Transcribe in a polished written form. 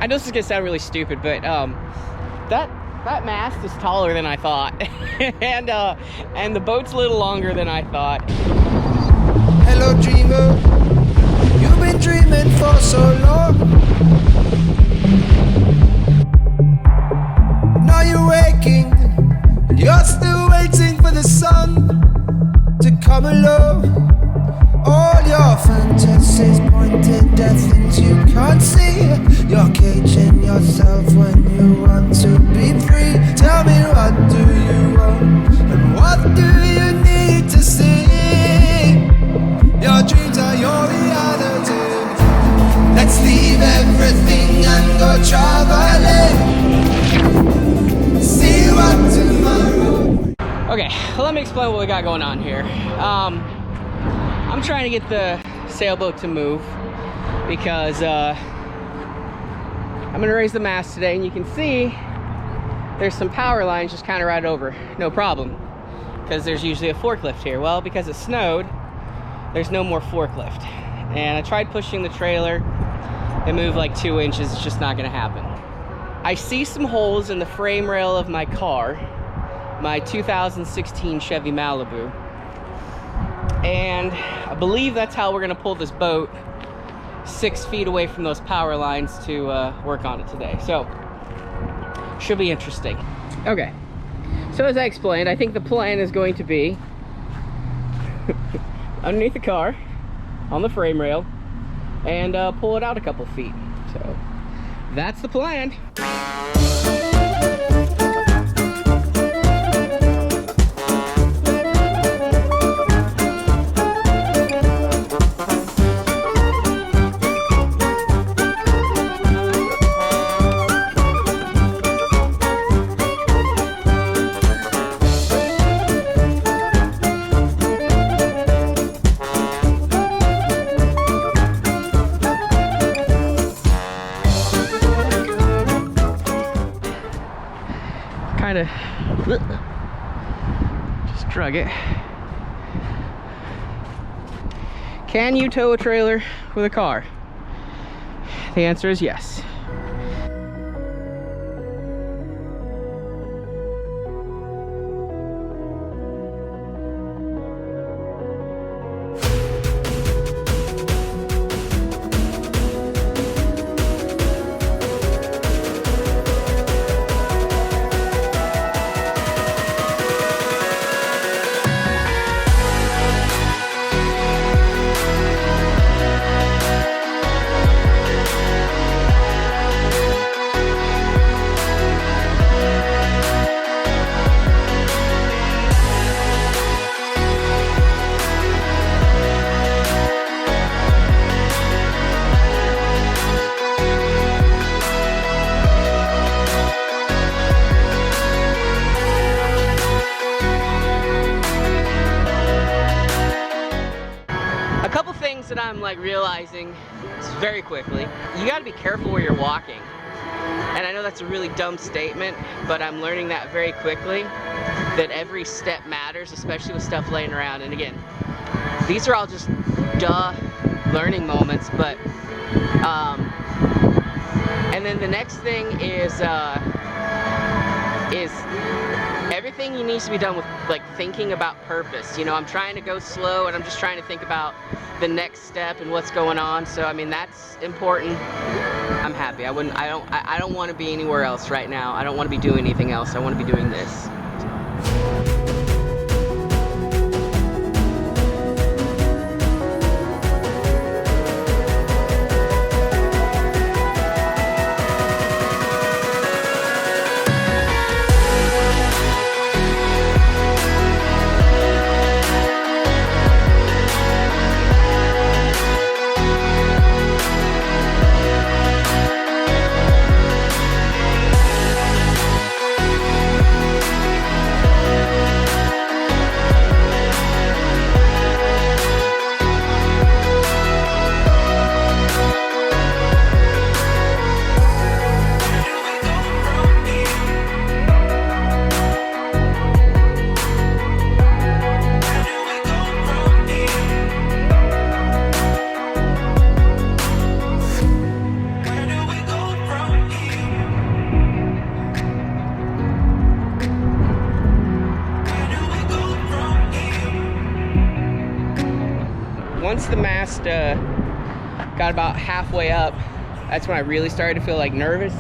I know this is gonna sound really stupid, but that mast is taller than I thought, and the boat's a little longer than I thought. Hello, dreamer. You've been dreaming for so long. Now you're waking, and you're still waiting for the sun to come along. All your fantasies pointed at things you can't see. You're caging yourself when you want to be free. Tell me, what do you want, and what do you need to see? Your dreams are your reality. Let's leave everything and go traveling. See what tomorrow. Okay, let me explain what we got going on here. I'm trying to get the sailboat to move because I'm gonna raise the mast today, and you can see there's some power lines just kind of right over, no problem, because there's usually a forklift here. Well, because it snowed, there's no more forklift, and I tried pushing the trailer. It moved like 2 inches. It's just not gonna happen. I see some holes in the frame rail of my car, my 2016 Chevy Malibu, and I believe that's how we're gonna pull this boat 6 feet away from those power lines to work on it today. So should be interesting. Okay, so as I explained, I think the plan is going to be underneath the car on the frame rail and pull it out a couple feet. So that's the plan. Kind of just drug it. Can you tow a trailer with a car? The answer is yes. That I'm like realizing very quickly, you got to be careful where you're walking. And I know that's a really dumb statement, but I'm learning that very quickly, that every step matters, especially with stuff laying around. And again, these are all just learning moments, but and then the next thing is everything needs to be done with like thinking about purpose. You know, I'm trying to go slow, and I'm just trying to think about the next step and what's going on. So I mean, that's important. I'm happy. I don't want to be anywhere else right now. I don't want to be doing anything else. I want to be doing this. once the mast got about halfway up, that's when I really started to feel like nervous.